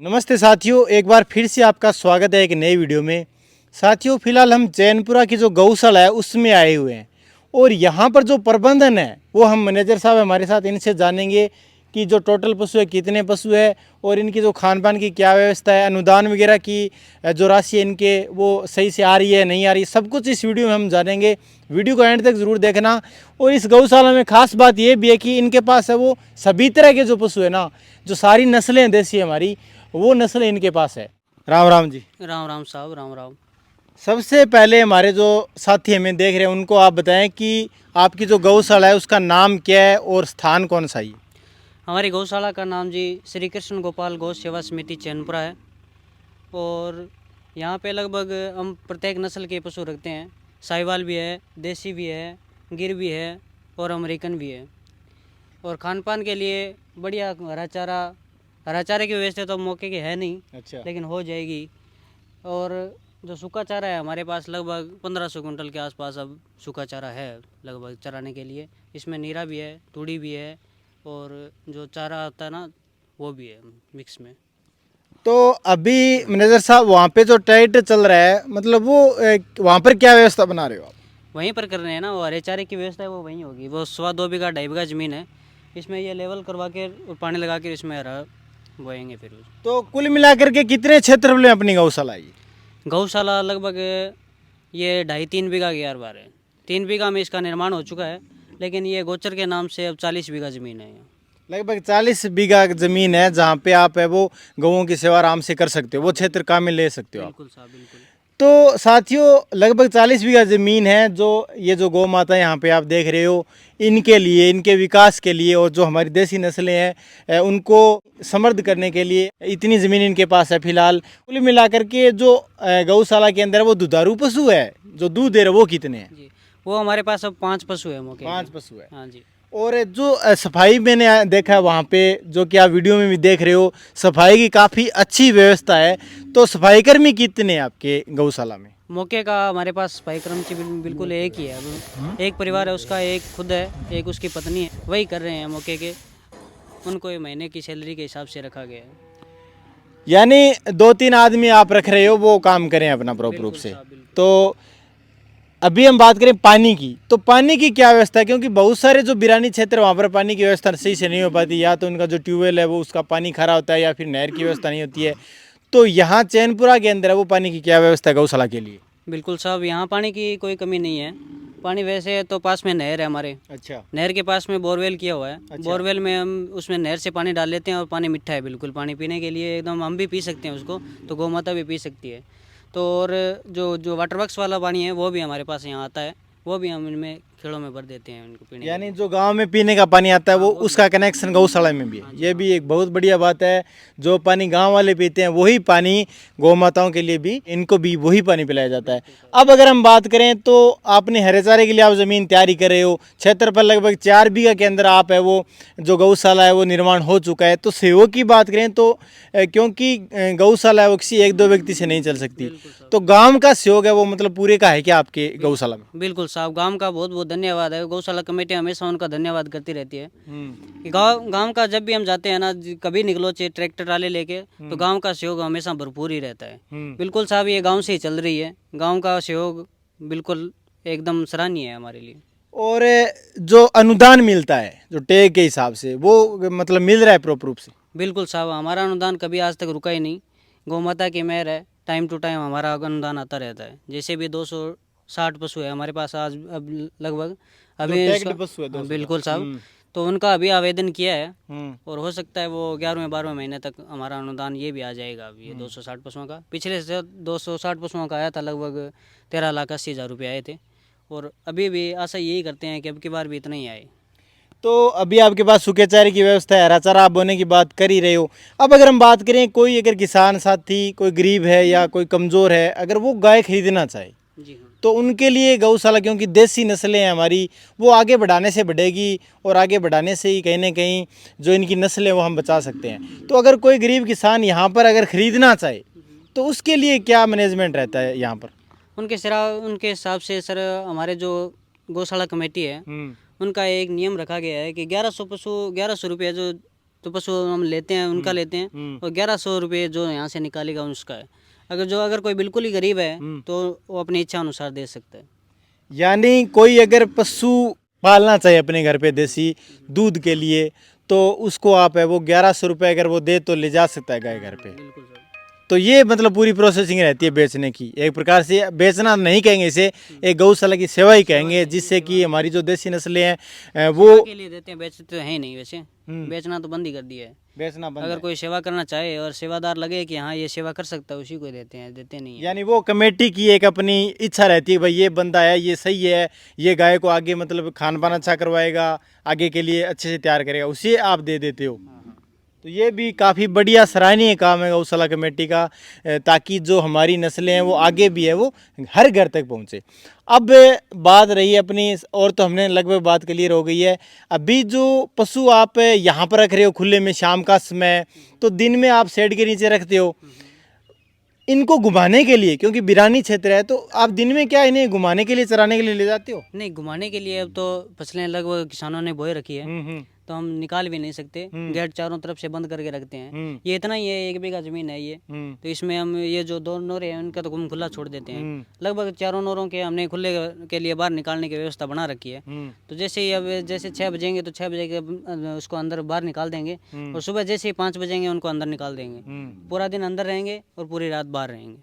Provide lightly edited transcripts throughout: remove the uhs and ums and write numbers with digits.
नमस्ते साथियों, एक बार फिर से आपका स्वागत है एक नई वीडियो में। साथियों, फिलहाल हम चैनपुरा की जो गौशाला है उसमें आए हुए हैं और यहाँ पर जो प्रबंधन है वो हम मैनेजर साहब हमारे साथ, इनसे जानेंगे कि जो टोटल पशु है कितने पशु है और इनकी जो खान पान की क्या व्यवस्था है, अनुदान वगैरह की जो राशि है इनके वो सही से आ रही है नहीं आ रही, सब कुछ इस वीडियो में हम जानेंगे। वीडियो को एंड तक ज़रूर देखना। और इस गौशाला में खास बात ये भी है कि इनके पास है वो सभी तरह के जो पशु है ना, जो सारी नस्लें देसी हमारी, वो नस्ल इनके पास है। राम राम जी। राम राम साहब, राम राम। सबसे पहले हमारे जो साथी हमें देख रहे हैं उनको आप बताएं कि आपकी जो गौशाला है उसका नाम क्या है और स्थान कौन सा है। हमारी गौशाला का नाम जी श्री कृष्ण गोपाल गौ सेवा समिति चैनपुरा है और यहाँ पे लगभग हम प्रत्येक नस्ल के पशु रखते हैं। साहिवाल भी है, देसी भी है, गिर भी है और अमेरिकन भी है। और खान पान के लिए बढ़िया हरा चारे की व्यवस्था तो मौके की है नहीं, अच्छा। लेकिन हो जाएगी। और जो सूखा चारा है हमारे पास लगभग 1500 कुंटल के आसपास अब सूखा चारा है लगभग चराने के लिए। इसमें नीरा भी है, तूड़ी भी है और जो चारा आता है ना वो भी है मिक्स में। तो अभी मैनेजर साहब वहाँ पे जो टाइट चल रहा है, मतलब वो वहाँ पर क्या व्यवस्था बना रहे हो आप? वहीं पर कर रहे हैं ना, वो हरे चारे की व्यवस्था है वो वहीं होगी। वो 2.25 बीघा 2.5 बीघा ज़मीन है, इसमें ये लेवल करवा के और पानी लगा के इसमें हरा बोएंगे फिर। तो कुल मिलाकर के कितने क्षेत्रफल में अपनी गौशाला है? गौशाला लगभग ये 2.5-3 बीघा की यार बार है। 3 बीघा में इसका निर्माण हो चुका है, लेकिन ये गोचर के नाम से अब 40 बीघा ज़मीन है। लगभग 40 बीघा जमीन है जहाँ पे आप है वो गौओं की सेवा आराम से कर सकते हो, वो क्षेत्र कामिल ले सकते हो आप। बिल्कुल साहब, बिल्कुल। तो साथियों, लगभग 40 बीघा ज़मीन है जो ये जो गौ माता यहाँ पे आप देख रहे हो, इनके लिए, इनके विकास के लिए और जो हमारी देसी नस्लें हैं उनको समृद्ध करने के लिए इतनी ज़मीन इनके पास है। फिलहाल कुल मिलाकर के जो गौशाला के अंदर है वो दुधारू पशु है, जो दूध दे रहे वो कितने हैं? जी, वो हमारे पास अब 5 पशु है मौके 5 पे। पशु है। हाँ जी। और जो सफाई मैंने देखा है वहाँ पे, जो कि आप वीडियो में भी देख रहे हो, सफाई की काफ़ी अच्छी व्यवस्था है। तो सफाई कर्मी कितने हैं आपके गौशाला में? मौके का हमारे पास सफाई कर्मचारी बिल्कुल एक ही है। एक परिवार है उसका, एक खुद है, एक उसकी पत्नी है, वही कर रहे हैं मौके के। उनको ये महीने की सैलरी के हिसाब से रखा गया है। यानी 2-3 आदमी आप रख रहे हो, वो काम करें अपना प्रॉपर रूप बिल्कुल से। साहब, बिल्कुल। तो अभी हम बात करें पानी की, तो पानी की क्या व्यवस्था है? क्योंकि बहुत सारे जो बिरानी क्षेत्र वहाँ पर पानी की व्यवस्था सही से नहीं हो पाती, या तो उनका जो ट्यूबवेल है वो उसका पानी खरा होता है या फिर नहर की व्यवस्था नहीं होती है। तो यहाँ चैनपुरा के अंदर है वो पानी की क्या व्यवस्था है गौशाला के लिए? बिल्कुल साहब, यहाँ पानी की कोई कमी नहीं है। पानी वैसे तो पास में नहर है हमारे। अच्छा। नहर के पास में बोरवेल किया हुआ है। अच्छा। बोरवेल में हम उसमें नहर से पानी डाल लेते हैं और पानी मीठा है बिल्कुल, पानी पीने के लिए एकदम हम भी पी सकते हैं उसको, तो गौ माता भी पी सकती है। तो और जो जो वाटर बॉक्स वाला पानी है वो भी हमारे पास यहाँ आता है, वो भी हम इनमें खेड़ों में भर देते हैं उनको पीने के यानी लिए। जो गांव में पीने का पानी आता है वो हाँ, वो उसका कनेक्शन गौशाला में भी है। हाँ ये जी, भी एक बहुत बढ़िया बात है। जो पानी गांव वाले पीते हैं वही पानी गौ माताओं के लिए भी, इनको भी वही पानी पिलाया जाता है। अब अगर हम बात करें तो आपने हरे चारे के लिए आप ज़मीन तैयारी कर रहे हो, क्षेत्रफल लगभग 4 बीघा के अंदर आप है वो जो गौशाला है वो निर्माण हो चुका है। तो सहयोग की बात करें तो क्योंकि गौशाला है वो किसी 1-2 व्यक्ति से नहीं चल सकती, बिल्कुल साहब। तो गाँव का सहयोग है वो मतलब पूरे का है क्या आपके गौशाला में? बिल्कुल साहब, गांव का बहुत बहुत धन्यवाद है। गौशाला कमेटी हमेशा उनका धन्यवाद करती रहती है कि गांव का जब भी हम जाते हैं ना, कभी निकलो चाहे ट्रैक्टर ट्राले लेके, तो गांव का सहयोग हमेशा भरपूर ही रहता है। बिल्कुल साहब, ये गांव से ही चल रही है। गांव का सहयोग बिल्कुल एकदम सराहनीय है हमारे लिए। और जो अनुदान मिलता है जो टैग के हिसाब से, वो मतलब मिल रहा है प्रॉपर रूप से? बिल्कुल साहब, हमारा अनुदान कभी आज तक रुका ही नहीं। गौ माता की मेहर है, टाइम टू टाइम हमारा अनुदान आता रहता है। जैसे भी 260 पशु है हमारे पास आज अब लगभग अभी टैग्ड पशु है 200 बिल्कुल साहब, तो उनका अभी आवेदन किया है हम्म। और हो सकता है वो 11वें-12वें महीने तक हमारा अनुदान ये भी आ जाएगा। अभी ये 260 पशुओं का, पिछले से 260 पशुओं का आया था, लगभग 13,80,000 रुपये आए थे। और अभी भी आशा यही करते हैं कि अब की बार भी इतना ही आए। तो अभी आपके पास सूखे चारे की व्यवस्था है, हरा चारा आप बोने की बात कर ही रहे हो। अब अगर हम बात करें, कोई अगर किसान साथी कोई गरीब है या कोई कमज़ोर है, अगर वो गाय खरीदना चाहे जी हाँ। तो उनके लिए गौशाला, क्योंकि देसी नस्लें हैं हमारी, वो आगे बढ़ाने से बढ़ेगी और आगे बढ़ाने से ही कहीं ना कहीं जो इनकी नस्लें वो हम बचा सकते हैं। तो अगर कोई गरीब किसान यहाँ पर अगर ख़रीदना चाहे तो उसके लिए क्या मैनेजमेंट रहता है यहाँ पर? उनके हिसाब से सर, हमारे जो गौशाला कमेटी है उनका एक नियम रखा गया है कि 1100 रुपये जो तो पशु हम लेते हैं उनका लेते हैं, और 1100 रुपये जो यहाँ से निकालेगा उसका है। अगर कोई बिल्कुल ही गरीब है तो वो अपनी इच्छा अनुसार दे सकता है। यानी कोई अगर पशु पालना चाहिए अपने घर पे देसी दूध के लिए, तो उसको आप है वो 1100 रुपये अगर वो दे तो ले जा सकता है गाय घर पे। बिल्कुल सर। तो ये मतलब पूरी प्रोसेसिंग रहती है बेचने की, एक प्रकार से बेचना नहीं कहेंगे इसे, एक गौशाला की सेवा ही कहेंगे, जिससे कि हमारी जो देसी नस्लें हैं वो सेवा के लिए देते हैं, बेचते तो है ही नहीं वैसे, बेचना तो बंद ही कर दिया है। बेचना बंद अगर है। कोई सेवा करना चाहे और सेवादार लगे कि हाँ ये सेवा कर सकता है, उसी को देते हैं, देते नहीं है। यानी वो कमेटी की एक अपनी इच्छा रहती है भाई ये बंदा है, ये सही है, ये गाय को आगे मतलब खान पान अच्छा करवाएगा, आगे के लिए अच्छे से तैयार करेगा, उसे आप दे देते हो। तो ये भी काफ़ी बढ़िया सराहनीय काम है गौशाला कमेटी का, ताकि जो हमारी नस्लें हैं वो आगे भी है वो हर घर तक पहुँचे। अब बात रही अपनी, और तो हमने लगभग बात क्लियर हो गई है। अभी जो पशु आप यहाँ पर रख रहे हो खुले में शाम का समय, तो दिन में आप शेड के नीचे रखते हो, इनको घुमाने के लिए, क्योंकि बिरानी क्षेत्र है, तो आप दिन में क्या इन्हें घुमाने के लिए, चराने के लिए ले जाते हो? नहीं, घुमाने के लिए अब तो फसलें लगभग किसानों ने बोए रखी है, तो हम निकाल भी नहीं सकते, गेट चारों तरफ से बंद करके रखते हैं। ये इतना ही है, 1 बीघा जमीन है ये, तो इसमें हम ये जो 2 नौरे हैं उनका तो हम खुला छोड़ देते हैं। लगभग चारों नौरों के हमने खुले के लिए बाहर निकालने की व्यवस्था बना रखी है। तो जैसे ही अब जैसे 6 बजेंगे तो 6 बजे के उसको अंदर बाहर निकाल देंगे, और सुबह जैसे ही 5 बजेंगे उनको अंदर निकाल देंगे। पूरा दिन अंदर रहेंगे और पूरी रात बाहर रहेंगे।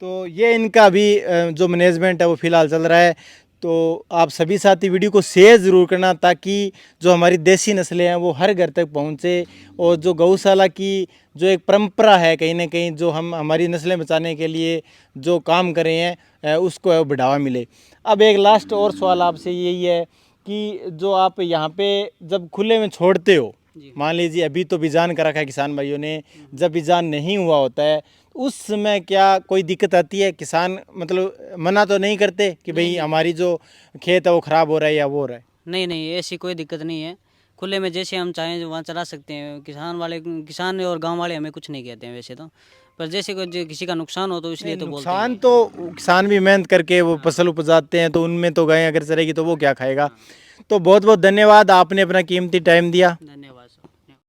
तो ये इनका भी जो मैनेजमेंट है वो फिलहाल चल रहा है। तो आप सभी साथी वीडियो को शेयर ज़रूर करना, ताकि जो हमारी देसी नस्लें हैं वो हर घर तक पहुँचे, और जो गौशाला की जो एक परंपरा है कहीं ना कहीं, जो हम हमारी नस्लें बचाने के लिए जो काम कर रहे हैं उसको बढ़ावा मिले। अब एक लास्ट और सवाल आपसे यही है कि जो आप यहाँ पे जब खुले में छोड़ते हो, मान लीजिए अभी तो बिजान कर रखा है किसान भाइयों ने, जब बिजान नहीं हुआ होता है उस समय क्या कोई दिक्कत आती है? किसान मतलब मना तो नहीं करते कि भाई हमारी जो खेत है वो ख़राब हो रहा है या वो हो रहा है? नहीं नहीं, ऐसी कोई दिक्कत नहीं है। खुले में जैसे हम चाहें वहाँ चला सकते हैं। किसान और गांव वाले हमें कुछ नहीं कहते हैं वैसे तो, पर जैसे कोई किसी का नुकसान हो तो इसलिए तो बोलते हैं। नुकसान तो किसान भी मेहनत करके वो फसल उपजाते हैं, तो उनमें तो गाय अगर चलेगी तो वो क्या खाएगा। तो बहुत बहुत धन्यवाद, आपने अपना कीमती टाइम दिया। धन्यवाद।